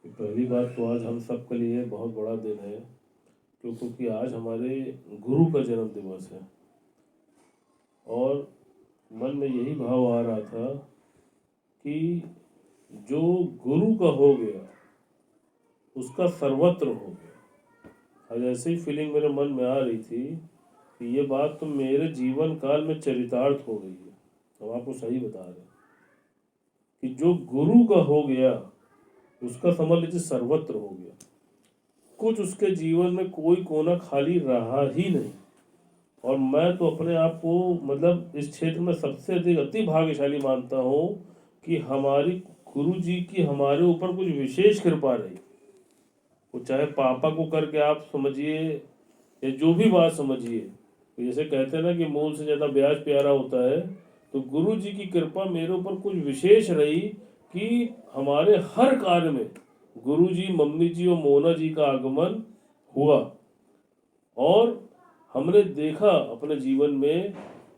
पहली बात तो आज हम सब के लिए बहुत बड़ा दिन है, क्योंकि आज हमारे गुरु का जन्म दिवस है। और मन में यही भाव आ रहा था कि जो गुरु का हो गया उसका सर्वत्र हो गया। आज ऐसी फीलिंग मेरे मन में आ रही थी कि ये बात तो मेरे जीवन काल में चरितार्थ हो गई है। हम आपको सही बता रहे हैं कि जो गुरु का हो गया उसका समझ लीजिए सर्वत्र हो गया। कुछ उसके जीवन में कोई कोना खाली रहा ही नहीं। और मैं तो अपने आप को मतलब इस क्षेत्र में सबसे अधिक अति भाग्यशाली मानता हूँ कि हमारी गुरु जी की हमारे ऊपर कुछ विशेष कृपा रही। वो चाहे पापा को करके आप समझिए या जो भी बात समझिए, तो जैसे कहते हैं ना कि मूल से ज़्यादा ब्याज प्यारा होता है, तो गुरु जी की कृपा मेरे ऊपर कुछ विशेष रही कि हमारे हर कार्य में गुरु जी, मम्मी जी और मोना जी का आगमन हुआ। और हमने देखा अपने जीवन में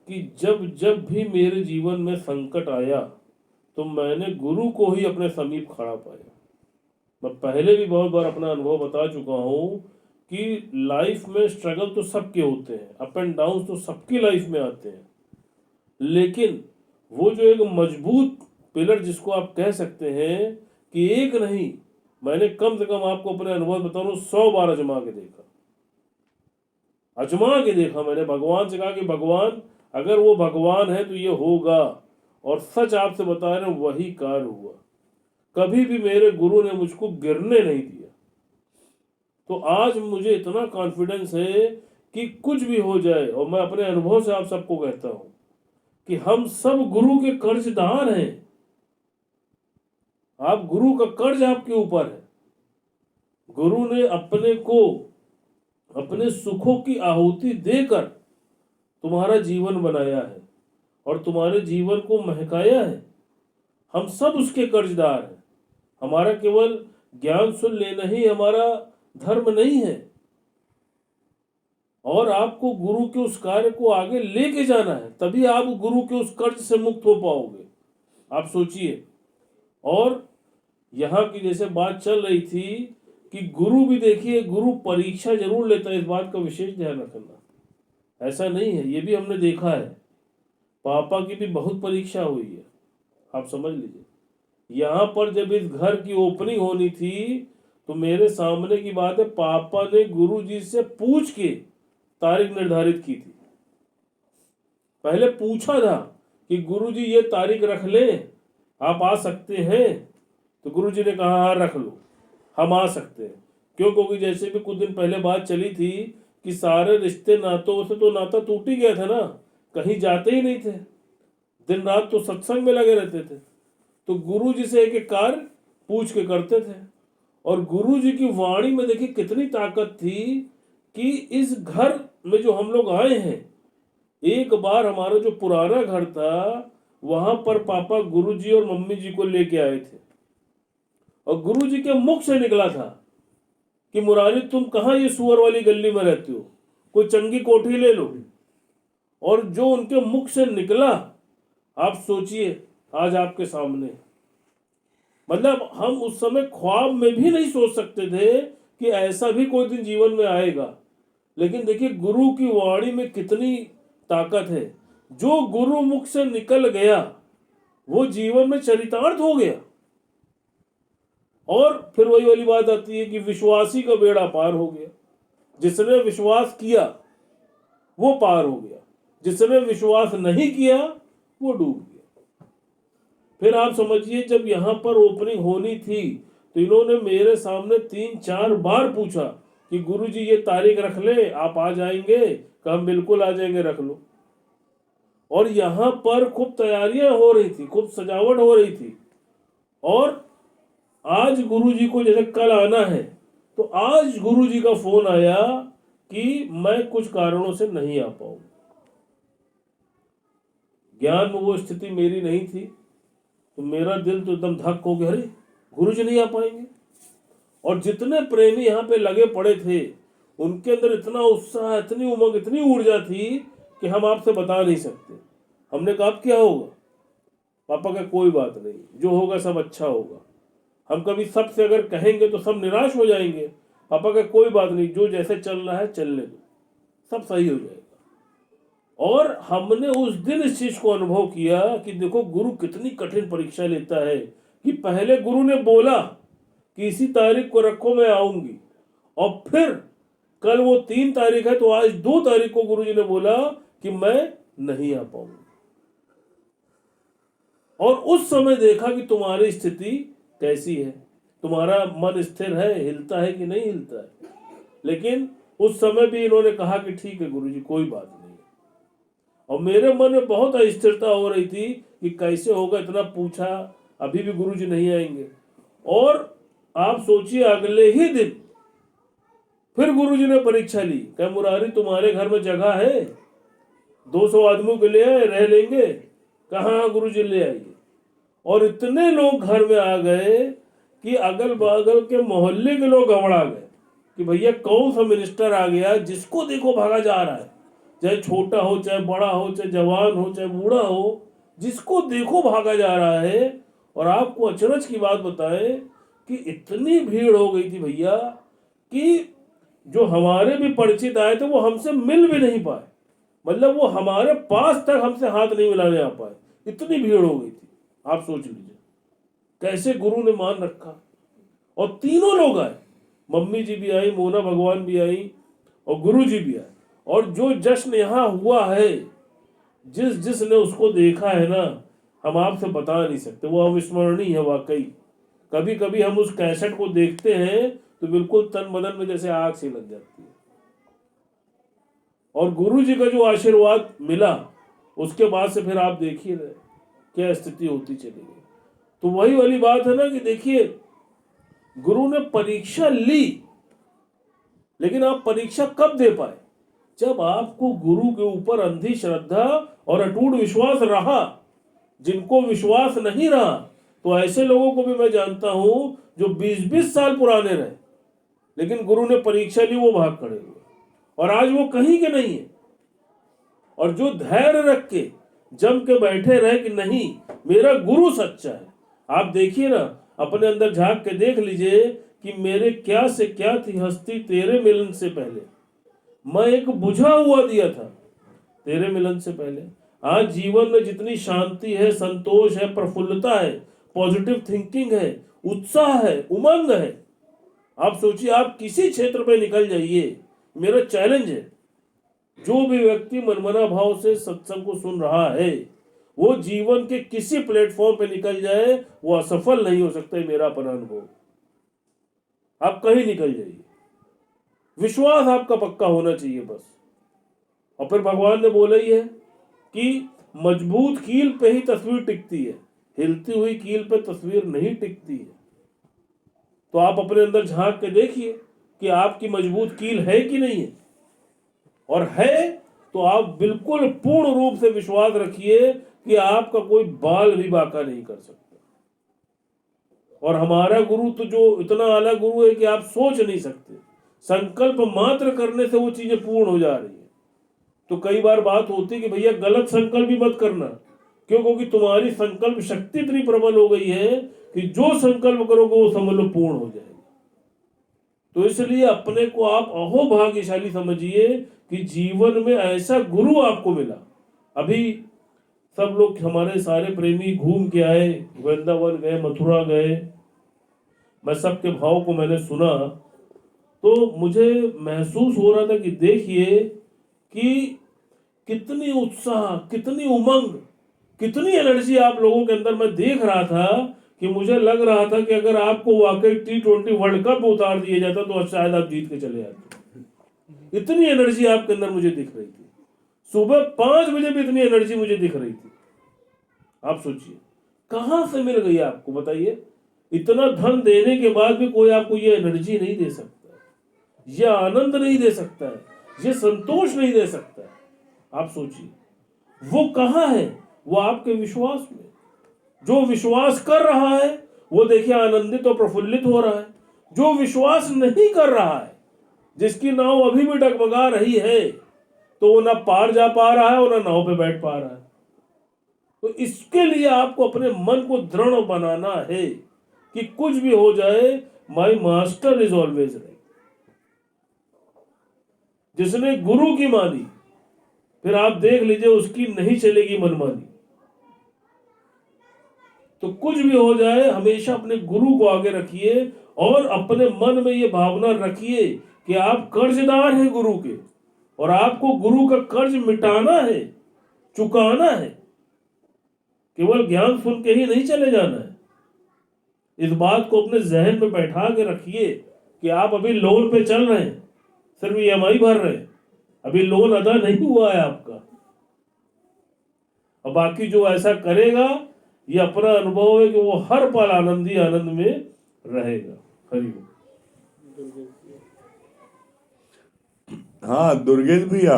कि जब जब भी मेरे जीवन में संकट आया तो मैंने गुरु को ही अपने समीप खड़ा पाया। मैं पहले भी बहुत बार अपना अनुभव बता चुका हूँ कि लाइफ में स्ट्रगल तो सबके होते हैं, अप एंड डाउन तो सबकी लाइफ में आते हैं, लेकिन वो जो एक मजबूत पिलर जिसको आप कह सकते हैं कि एक नहीं, मैंने कम से कम आपको अपने अनुभव बता रहा हूँ 100 बार आजमा के देखा। मैंने भगवान से कहा कि भगवान अगर वो भगवान है तो ये होगा, और सच आपसे बता रहे हैं वही कार्य हुआ। कभी भी मेरे गुरु ने मुझको गिरने नहीं दिया। तो आज मुझे इतना कॉन्फिडेंस है कि कुछ भी हो जाए, और मैं अपने अनुभव से आप सबको कहता हूं कि हम सब गुरु के कर्जदार हैं। आप गुरु का कर्ज आपके ऊपर है। गुरु ने अपने को अपने सुखों की आहुति देकर तुम्हारा जीवन बनाया है और तुम्हारे जीवन को महकाया है। हम सब उसके कर्जदार हैं। हमारा केवल ज्ञान सुन लेना ही हमारा धर्म नहीं है, और आपको गुरु के उस कार्य को आगे लेके जाना है, तभी आप गुरु के उस कर्ज से मुक्त हो पाओगे। आप सोचिए। और यहाँ की जैसे बात चल रही थी कि गुरु भी देखिए, गुरु परीक्षा जरूर लेता है, इस बात का विशेष ध्यान रखना। ऐसा नहीं है, ये भी हमने देखा है। पापा की भी बहुत परीक्षा हुई है, आप समझ लीजिए। यहाँ पर जब इस घर की ओपनिंग होनी थी तो मेरे सामने की बात है, पापा ने गुरु जी से पूछ के तारीख निर्धारित की थी। पहले पूछा था कि गुरु जी ये तारीख रख ले, आप आ सकते हैं? तो गुरु जी ने कहा हाँ रख लो, हम आ सकते हैं। क्यों? क्योंकि जैसे भी कुछ दिन पहले बात चली थी कि सारे रिश्ते नातों से तो नाता टूट ही गया था ना, कहीं जाते ही नहीं थे, दिन रात तो सत्संग में लगे रहते थे। तो गुरु जी से एक एक कार्य पूछ के करते थे। और गुरु जी की वाणी में देखिए कितनी ताकत थी कि इस घर में जो हम लोग आए हैं, एक बार हमारा जो पुराना घर था वहां पर पापा गुरु जी और मम्मी जी को लेके आए थे, और गुरु जी के मुख से निकला था कि मुरारी तुम कहाँ ये सुअर वाली गली में रहते हो, कोई चंगी कोठी ले लो। और जो उनके मुख से निकला, आप सोचिए आज आपके सामने। मतलब हम उस समय ख्वाब में भी नहीं सोच सकते थे कि ऐसा भी कोई दिन जीवन में आएगा। लेकिन देखिए गुरु की वाणी में कितनी ताकत है। जो गुरु मुख से निकल गया वो जीवन में चरितार्थ हो गया। और फिर वही वाली बात आती है कि विश्वासी का बेड़ा पार हो गया। जिसने विश्वास किया वो पार हो गया, जिसने विश्वास नहीं किया वो डूब गया। फिर आप समझिए, जब यहां पर ओपनिंग होनी थी तो इन्होंने मेरे सामने 3-4 बार पूछा कि गुरुजी ये तारीख रख ले, आप आ जाएंगे? कहा हम बिल्कुल आ जाएंगे, रख लो। और यहां पर खूब तैयारियां हो रही थी, खूब सजावट हो रही थी। और आज गुरुजी को जैसे कल आना है, तो आज गुरुजी का फोन आया कि मैं कुछ कारणों से नहीं आ पाऊंगा। ज्ञान में वो स्थिति मेरी नहीं थी, तो मेरा दिल तो एकदम धक हो गया, अरे गुरुजी नहीं आ पाएंगे। और जितने प्रेमी यहाँ पे लगे पड़े थे उनके अंदर इतना उत्साह, इतनी उमंग, इतनी ऊर्जा थी कि हम आपसे बता नहीं सकते। हमने कहा अब क्या होगा? पापा का कोई बात नहीं, जो होगा सब अच्छा होगा। हम कभी सबसे अगर कहेंगे तो सब निराश हो जाएंगे। पापा का कोई बात नहीं, जो जैसे चल रहा है चलने दो, सब सही हो जाएगा। और हमने उस दिन इस चीज को अनुभव किया कि देखो गुरु कितनी कठिन परीक्षा लेता है। कि पहले गुरु ने बोला कि इसी तारीख को रखो मैं आऊंगी, और फिर कल वो 3 तारीख है तो आज 2 तारीख को गुरु जी ने बोला कि मैं नहीं आ पाऊंगा। और उस समय देखा कि तुम्हारी स्थिति कैसी है, तुम्हारा मन स्थिर है, हिलता है कि नहीं हिलता है। लेकिन उस समय भी इन्होंने कहा कि ठीक है गुरुजी कोई बात नहीं। और मेरे मन में बहुत अस्थिरता हो रही थी कि कैसे होगा, इतना पूछा, अभी भी गुरुजी नहीं आएंगे। और आप सोचिए अगले ही दिन फिर गुरुजी ने परीक्षा ली। कहा मुरारी तुम्हारे घर में जगह है, 200 आदमियों के लिए रह लेंगे? कहाँ गुरुजी ले आइए। और इतने लोग घर में आ गए कि अगल बगल के मोहल्ले के लोग घबरा गए कि भैया कौन सा मिनिस्टर आ गया, जिसको देखो भागा जा रहा है, चाहे छोटा हो चाहे बड़ा हो, चाहे जवान हो चाहे बूढ़ा हो, जिसको देखो भागा जा रहा है। और आपको अचरज की बात बताएं कि इतनी भीड़ हो गई थी भैया कि जो हमारे भी परिचित आए थे वो हमसे मिल भी नहीं पाए, मतलब वो हमारे पास तक हमसे हाथ नहीं मिलाने आ पाए, इतनी भीड़ हो गई थी। आप सोच लीजिए कैसे गुरु ने मान रखा। और तीनों लोग आए, मम्मी जी भी आई, मोना भगवान भी आई और गुरु जी भी आए। और जो जश्न यहाँ हुआ है, जिसने उसको देखा है ना, हम आपसे बता नहीं सकते, वो अविस्मरणीय है वाकई। कभी कभी हम उस कैसेट को देखते हैं तो बिल्कुल तन बदन में जैसे आग सी लग जाती है। और गुरु जी का जो आशीर्वाद मिला उसके बाद से फिर आप देखिए क्या स्थिति होती चली गई। तो वही वाली बात है ना कि देखिए गुरु ने परीक्षा ली, लेकिन आप परीक्षा कब दे पाए? जब आपको गुरु के ऊपर अंधी श्रद्धा और अटूट विश्वास रहा। जिनको विश्वास नहीं रहा तो ऐसे लोगों को भी मैं जानता हूं जो 20-20 साल पुराने रहे, लेकिन गुरु ने परीक्षा ली, वो भाग खड़े हुए और आज वो कहीं के नहीं है। और जो धैर्य रख के जम के बैठे रहे कि नहीं मेरा गुरु सच्चा है। आप देखिए ना, अपने अंदर झांक के देख लीजिए कि मेरे क्या से क्या थी हस्ती तेरे मिलन से पहले, मैं एक बुझा हुआ दिया था तेरे मिलन से पहले। आज जीवन में जितनी शांति है, संतोष है, प्रफुल्लता है, पॉजिटिव थिंकिंग है, उत्साह है, उमंग है। आप सोचिए, आप किसी क्षेत्र पे निकल जाइए, मेरा चैलेंज है, जो भी व्यक्ति मनमना भाव से सत्संग को सुन रहा है वो जीवन के किसी प्लेटफॉर्म पे निकल जाए वो असफल नहीं हो सकता है। मेरा अपना अनुभव, आप कहीं निकल जाइए, विश्वास आपका पक्का होना चाहिए बस। और फिर भगवान ने बोला ही है कि मजबूत कील पे ही तस्वीर टिकती है, हिलती हुई कील पे तस्वीर नहीं टिकती है। तो आप अपने अंदर झांक के देखिए कि आपकी मजबूत कील है कि नहीं है, और है तो आप बिल्कुल पूर्ण रूप से विश्वास रखिए कि आपका कोई बाल भी बांका नहीं कर सकता। और हमारा गुरु तो जो इतना आला गुरु है कि आप सोच नहीं सकते, संकल्प मात्र करने से वो चीजें पूर्ण हो जा रही है। तो कई बार बात होती है कि भैया गलत संकल्प भी मत करना, क्यों? क्योंकि तुम्हारी संकल्प शक्ति इतनी प्रबल हो गई है कि जो संकल्प करोगे वो समझ लो पूर्ण हो जाएगा। तो इसलिए अपने को आप अहो भाग्यशाली समझिए कि जीवन में ऐसा गुरु आपको मिला। अभी सब लोग हमारे सारे प्रेमी घूम के आए, वृंदावन गए, मथुरा गए, मैं सबके भाव को मैंने सुना तो मुझे महसूस हो रहा था कि देखिए कि कितनी उत्साह, कितनी उमंग, कितनी एनर्जी आप लोगों के अंदर मैं देख रहा था कि मुझे लग रहा था कि अगर आपको वाकई T20 वर्ल्ड कप उतार दिया जाता तो शायद आप जीत के चले आते। इतनी एनर्जी आपके अंदर मुझे दिख रही थी। सुबह 5 बजे भी इतनी एनर्जी मुझे दिख रही थी। आप सोचिए कहां से मिल गई आपको, बताइए। इतना धन देने के बाद भी कोई आपको ये एनर्जी नहीं दे सकता, ये आनंद नहीं दे सकता है, ये संतोष नहीं दे सकता है। आप सोचिए वो कहां है? वो आपके विश्वास में। जो विश्वास कर रहा है वो देखिए आनंदित और प्रफुल्लित हो रहा है। जो विश्वास नहीं कर रहा है, जिसकी नाव अभी भी डगमगा रही है, तो वो ना पार जा पा रहा है और ना नाव पे बैठ पा रहा है। तो इसके लिए आपको अपने मन को दृढ़ बनाना है। कि कुछ भी हो जाए, my master is always right. जिसने गुरु की मानी, फिर आप देख लीजिए उसकी नहीं चलेगी मनमानी। तो कुछ भी हो जाए, हमेशा अपने गुरु को आगे रखिए और अपने मन में ये भावना रखिए कि आप कर्जदार हैं गुरु के, और आपको गुरु का कर्ज मिटाना है, चुकाना है। केवल ज्ञान सुन के ही नहीं चले जाना है। इस बात को अपने जहन में बैठा के रखिए कि आप अभी लोन पे चल रहे हैं, सिर्फ ईएमआई भर रहे हैं, अभी लोन अदा नहीं हुआ है आपका। और बाकी जो ऐसा करेगा, ये अपना अनुभव है कि वो हर पल आनंदी आनंद में रहेगा। हरिओम। हाँ दुर्गेश भैया,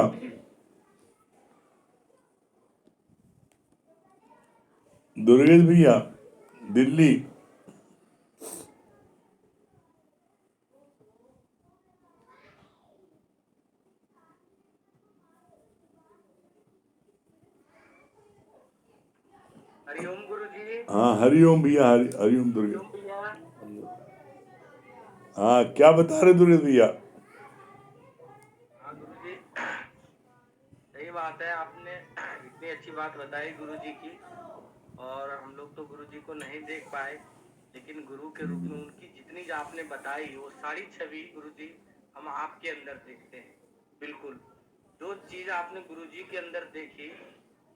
दुर्गेश भैया दिल्ली। हरिओम गुरु जी। हाँ हरिओम भैया, हरिओम दुर्गेश। हरिओम भैया। हाँ क्या बता रहे दुर्गेश भैया? हाँ गुरु जी, सही बात है, आपने इतनी अच्छी बात बताई गुरु जी की। और हम लोग तो गुरु जी को नहीं देख पाए, लेकिन गुरु के रूप में उनकी जितनी जो आपने बताई वो सारी छवि गुरु जी हम आपके अंदर देखते हैं। बिल्कुल जो चीज आपने गुरु जी के अंदर देखी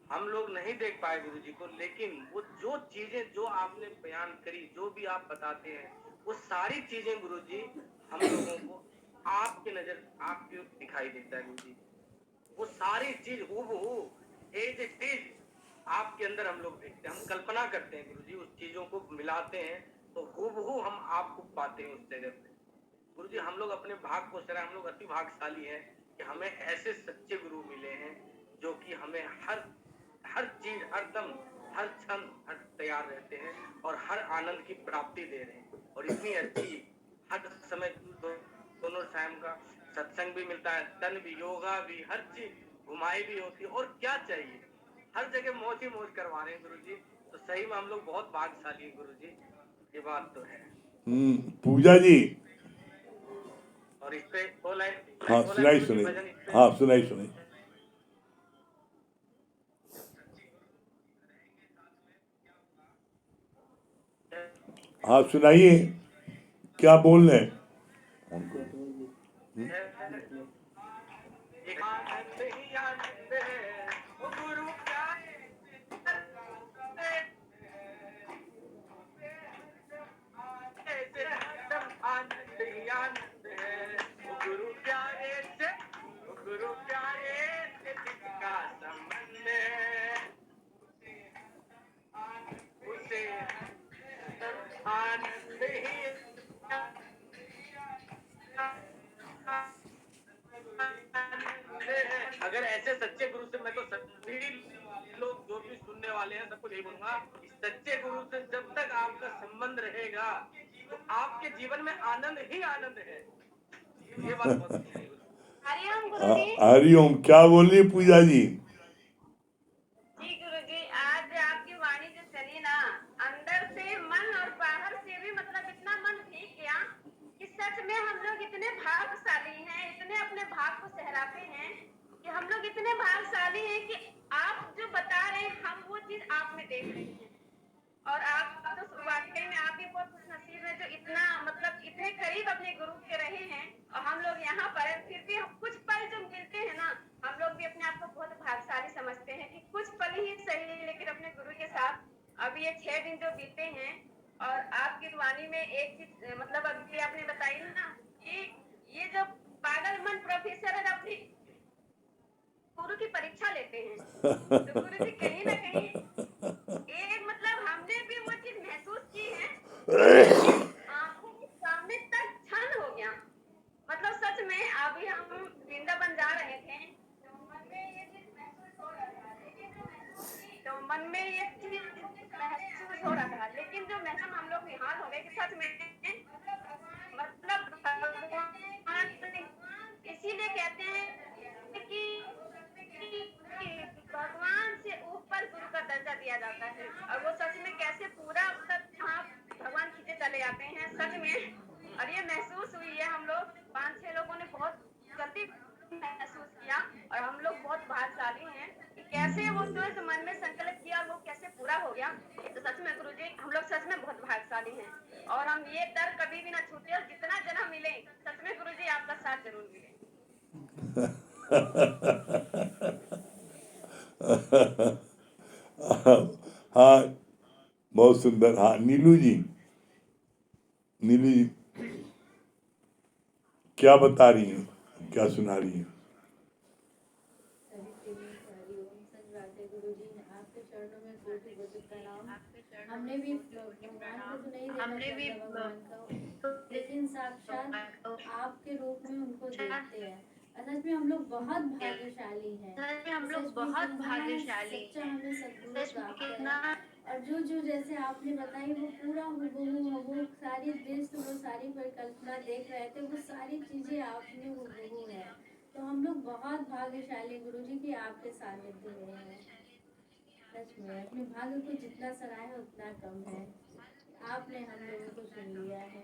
हम लोग नहीं देख पाए गुरु जी को, लेकिन वो जो चीजें जो आपने बयान करी, जो भी आप बताते हैं, वो सारी चीजें गुरु जी हम लोगों को आपके नजर आपके दिखाई देता है गुरु जी। वो सारी चीज हूबहू एज इट इज आपके अंदर हम लोग देखते हैं। हम कल्पना करते हैं गुरु जी, उस चीजों को मिलाते हैं तो हूबहू हम आपको पाते हैं उस जगह पे। गुरु जी हम लोग अपने भाग को सराय, हम लोग अति भाग्यशाली हैं कि हमें ऐसे सच्चे गुरु मिले हैं जो कि हमें हर चीज, हर दम, हर क्षण हर तैयार रहते हैं और हर आनंद की प्राप्ति दे रहे हैं। और इतनी अच्छी हर समय दोनों टाइम का सत्संग भी मिलता है, तन भी, योगा भी, हर चीज घुमाई भी होती है। और क्या चाहिए, हर जगह मौज ही मौज करवा रहे हैं गुरु जी। तो सही में हम लोग बहुत भाग्यशाली हैं गुरु जी, ये बात तो है। पूजा जी। और इस पे वो लाइन हाँ सुनाई गुरु जी सुनाई। भजन इस पे। हाँ सुनाई सुनाई। हाँ सुनाइए, क्या बोल रहे हैं? एक आनंद ही आनंद है, वो गुरु प्यारे से हरदम आनंद ही आनंद है। वो गुरु प्यारे से, वो गुरु प्यारे से जिसका संबंध है, उसे हरदम आनंद ही अगर ऐसे सच्चे गुरु से, मैं तो सभी लोग जो भी सुनने वाले हैं सबको यही बोलूंगा, इस सच्चे गुरु से जब तक आपका संबंध रहेगा तो आपके जीवन में आनंद ही आनंद है। ये बात बहुत अच्छी है। हरिओम गुरुजी। हरिओम, क्या बोल रही है पूजा जी? जी गुरुजी, आज आपकी वाणी जो चली ना, अंदर से मन और बाहर से भी मतलब इतना मन भीग गया कि सच में हम लोग इतने भाग्यशाली हैं, इतने अपने भाग को सहराते हैं कि हम लोग इतने भाग्यशाली हैं कि आप जो बता रहे हैं हम वो चीज आप में देख रहे हैं। और आप तो वाकई में आप भी बहुत खुशनसीब हैं जो इतना मतलब इतने करीब अपने गुरु के रहे हैं। और हम लोग यहाँ पर फिर भी हम कुछ पल जो मिलते हैं ना, हम लोग भी अपने आप को बहुत भाग्यशाली समझते हैं कि कुछ पल ही सही लेकिन अपने गुरु के साथ अब ये 6 दिन जो बीते हैं। और आपकी वाणी में एक चीज मतलब अभी आपने बताई ना कि ये जो पागल मन प्रोफेसर है अपनी गुरु की परीक्षा लेते हैं, तो गुरु जी कहीं ना कहीं एक मतलब हमने भी वो चीज महसूस की है कि आंखों के सामने तक क्षण हो गया। मतलब सच में अभी हम वृंदावन जा रहे थे तो मन में ये चीज महसूस हो रहा था, लेकिन जो महसूस हम लोग निहाल हो गए कि सच में मतलब भगवान इसीलिए कहते हैं कि भगवान से ऊपर गुरु का दर्जा दिया जाता है। और वो सच में कैसे पूरा मतलब हाँ भगवान खींचे चले और ये महसूस हुई है, हम लोग 5-6 लोगों ने बहुत जल्दी महसूस किया, और हम लोग बहुत भाग्यशाली हैं कि कैसे वो जो मन में संकल्प किया वो कैसे पूरा हो गया। तो सच में गुरुजी, हम लोग सच में बहुत भाग्यशाली हैं, और हम ये डर कभी भी ना छूटे, और जितना जन्म मिले सच में गुरुजी आपका साथ जरूर मिले। हाँ, बहुत सुंदर। हाँ, नीलू जी, नीलू जी क्या बता रही हैं, क्या सुना रही हैं? सच बात है गुरुजी, आपके चरणों में कोटि कोटि प्रणाम। हमने भी भगवान को तो नहीं देखा भगवान का, लेकिन साक्षात आपके रूप में उनको देखते हैं। सच में हम लोग बहुत भाग्यशाली हैं। सच में कितना सच्चा हमें सद्गुरु प्राप्त है। और जो जैसे आपने बताई वो पूरा हुबहू, वो सारी दृश्य, वो सारी परिकल्पना देख रहे थे, वो सारी चीजें आपने हुबहू है। तो हम लोग बहुत भाग्यशाली गुरुजी की आपके सानिध्य में हैं। सच में अपने भाग्य को जितना सराहे उतना कम है। आपने हम लोगों को सुन लिया है।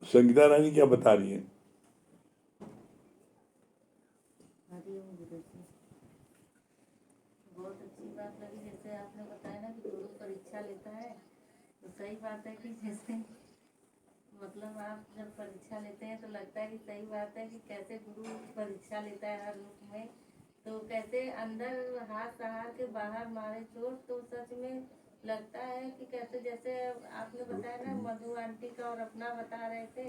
संगीता रानी क्या बता रही हैं? हरिओम गुरुजी, बहुत अच्छी बात लगी जैसे आपने बताया ना कि गुरु परीक्षा लेता है। तो सही बात है कि जैसे मतलब आप जब परीक्षा लेते हैं तो लगता है कि सही बात है कि कैसे गुरु परीक्षा लेता है हर रूप में। तो कैसे अंदर हाथ सहार के बाहर मारे चोट, तो सच में लगता है कि कैसे जैसे आपने बताया ना मधु आंटी का और अपना बता रहे थे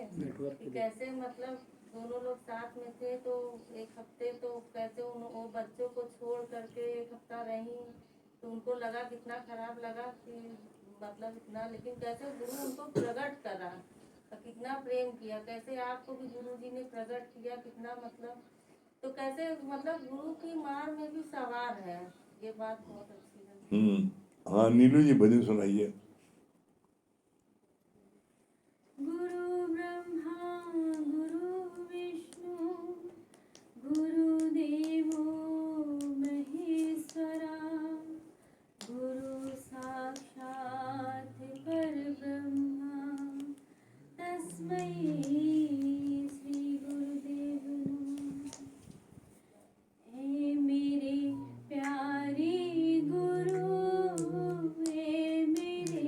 कि कैसे मतलब दोनों लोग साथ में थे। तो एक हफ्ते तो कैसे वो बच्चों को छोड़ करके एक हफ्ता रही, तो उनको लगा कितना खराब लगा कि मतलब इतना, लेकिन कैसे गुरु उनको प्रकट करा, कितना प्रेम किया, कैसे आपको भी गुरु जी ने प्रकट किया, कितना मतलब। तो कैसे मतलब गुरु की मार में भी सवार है, ये बात बहुत अच्छी लगी। हाँ, नीलू जी भजन सुनाइए। गुरु ब्रह्मा गुरु विष्णु गुरुदेवो महेश्वरा, गुरु साक्षात् परब्रह्मा, तस्मै श्री गुरुदेव नमः। हे मेरे प्यारे गुरु, हे मेरे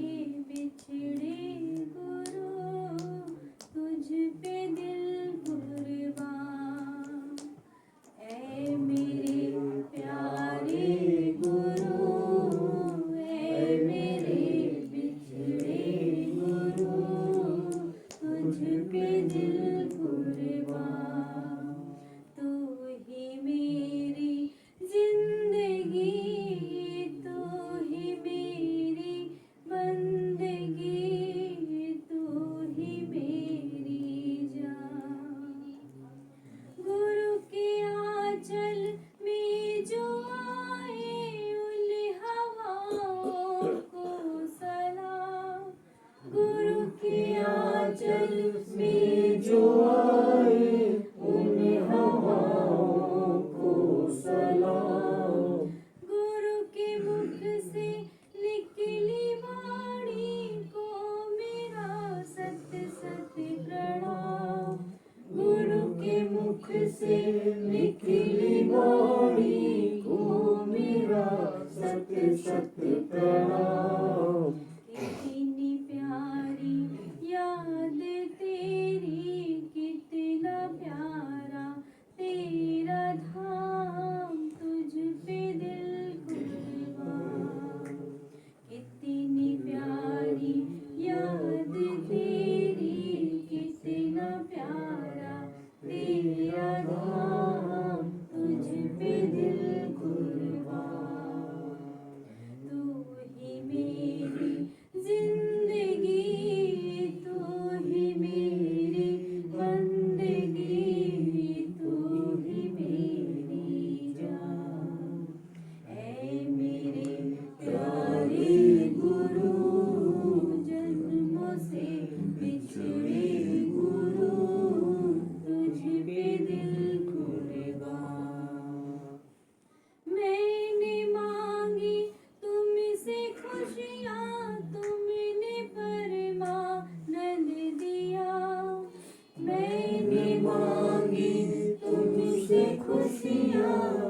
खुशियाँ